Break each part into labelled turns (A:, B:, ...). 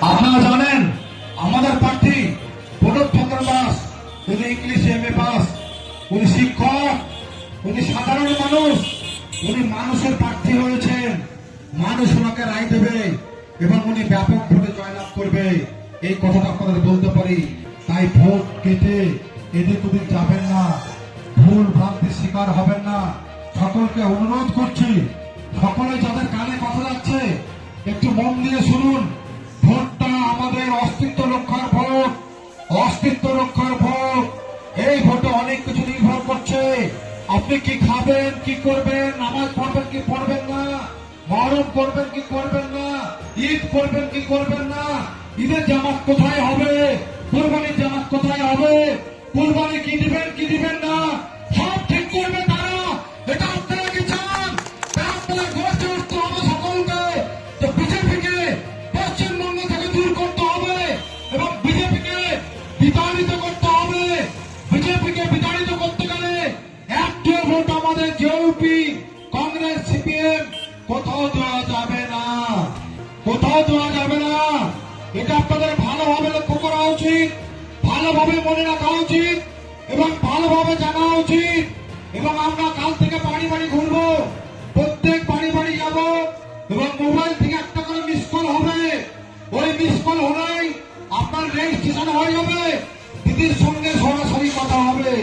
A: আপনারা জানেন আমাদের প্রার্থী প্রণব চন্দ্র দাস, উনি ইংলিশ MA পাস, উনি শিক্ষক, উনি সাধারণ মানুষ, উনি মানুষের প্রার্থী হয়েছেন। মানুষ ওনাকে রায় দেবে এবং উনি ব্যাপক ভোটে জয়লাভ করবে, এই কথাটা আপনাদের বলতে পারি। তাই ভোট কেটে এদিক ওদিক যাবেন না, ভুল ভ্রান্তির শিকার হবেন না। সকলকে অনুরোধ করছি, সকলে যাদের কানে কথা যাচ্ছে একটু মন দিয়ে শুনুন। ভোটটা আমাদের অস্তিত্ব রক্ষার ভোট, অস্তিত্ব রক্ষার ভোট। এই ভোটে অনেক কিছু নির্ভর করছে। আপনি কি খাবেন, কি করবেন, নামাজ পড়বেন কি পড়বেন না, মহরম করবেন কি করবেন না, ঈদ করবেন কি করবেন না, ঈদের জামাত কোথায় হবে, কুরবানির জামাত কোথায় হবে, কুরবানি কি দিবেন কি দিবেন না, সব ঠিক করবে তারা। এটা আপনারা কি চান? আপনারা গর্জে উঠতে হবে সকলকে যে বিজেপিকে পশ্চিমবঙ্গ থেকে দূর করতে হবে এবং বিজেপিকে বিতাড়িত করতে হবে। বিজেপিকে বিতাড়িত করতে গেলে একটি ভোট আমাদের জেউপি, কংগ্রেস, CPM কোথাও দেওয়া যাবে না, কোথাও দেওয়া যাবে না। এটা আপনাদের ভালোভাবে লক্ষ্য করা উচিত, ভালোভাবে মনে রাখা উচিত এবং ভালোভাবে জানা উচিত। এবং আমরা কাল থেকে বাড়ি বাড়ি ঘুরবো, প্রত্যেক বাড়ি বাড়ি যাব এবং মোবাইল থেকে একটা করে মিস কল হবে। ওই মিস কল হলেই আপনার রেজিস্ট্রেশন হয়ে যাবে, দিদির সঙ্গে সরাসরি কথা হবে।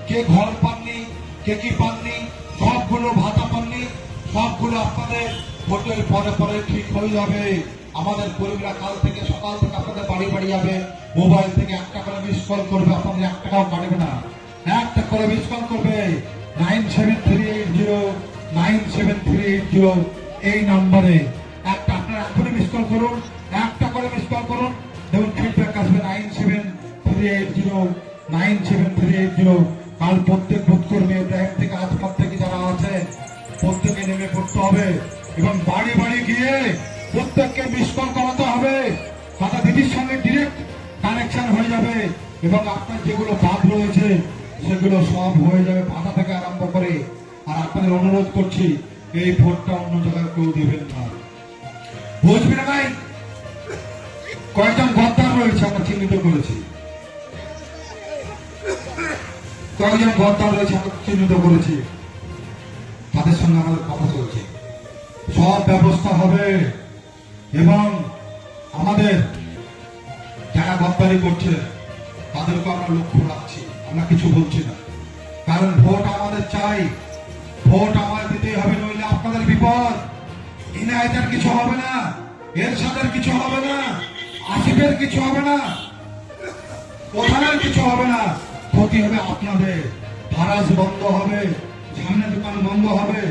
A: কে ঘর পাননি, কে কি পাননি, সবগুলো ভাতা পাননি, সবগুলো আপনাদের ভোটের পরে পরে ঠিক হয়ে যাবে। আমাদের কর্মীরা কাল থেকে সকাল থেকে আপনাদের বাড়ি বাড়ি যাবে, মোবাইল থেকে একটা করে মিস কল করবে, আপনাদের 1 টাকাও কাটবে না, একটা করে মিস কল করবে 9738097380 এই নম্বরে একটা আপনারা এখনই মিস কল করুন, একটা করে মিস কল করুন, দেখুন ফিডব্যাক আসবে 9738097380। কাল প্রত্যেক ভোট কর্মী টাইম থেকে আজ পর থেকে যারা আছে প্রত্যেকে নেমে পড়তে হবে এবং বাড়ি বাড়ি গিয়ে প্রত্যেককে মিস কল করাতে হবে। তাতে দিদির সঙ্গে ডিরেক্ট কানেকশন হয়ে যাবে এবং আপনার যেগুলো বাদ রয়েছে সেগুলো সব হয়ে যাবে, ভাতা থেকে আরম্ভ করে। আর আপনাদের অনুরোধ করছি এই ভোটটা অন্য জায়গায় কেউ দেবেন না। বুঝবেন ভাই, কয়েকজন গদ্দার রয়েছে আমরা চিহ্নিত করেছি, কয়েকজন গদ্দার রয়েছে আমরা চিহ্নিত করেছি, তাদের সঙ্গে আমাদের কথা চলছে। সব ব্যবস্থা হবে এবং আমাদের যারা গদ্দারি করছে তাদেরকে আমরা লক্ষ্য রাখছি, আমরা কিছু বলছি না। কারণ ভোট আমাদের চাই, ভোট আমাদের দিতেই হবে, নইলে আপনাদের বিপদ। ইনায়েতের কিছু হবে না, এরশাদের কিছু হবে না, আসিফের কিছু হবে না, প্রধানের কিছু হবে না, ক্ষতি হবে আপনাদের। ফারাজ বন্ধ হবে, সামনে দোকান বন্ধ হবে,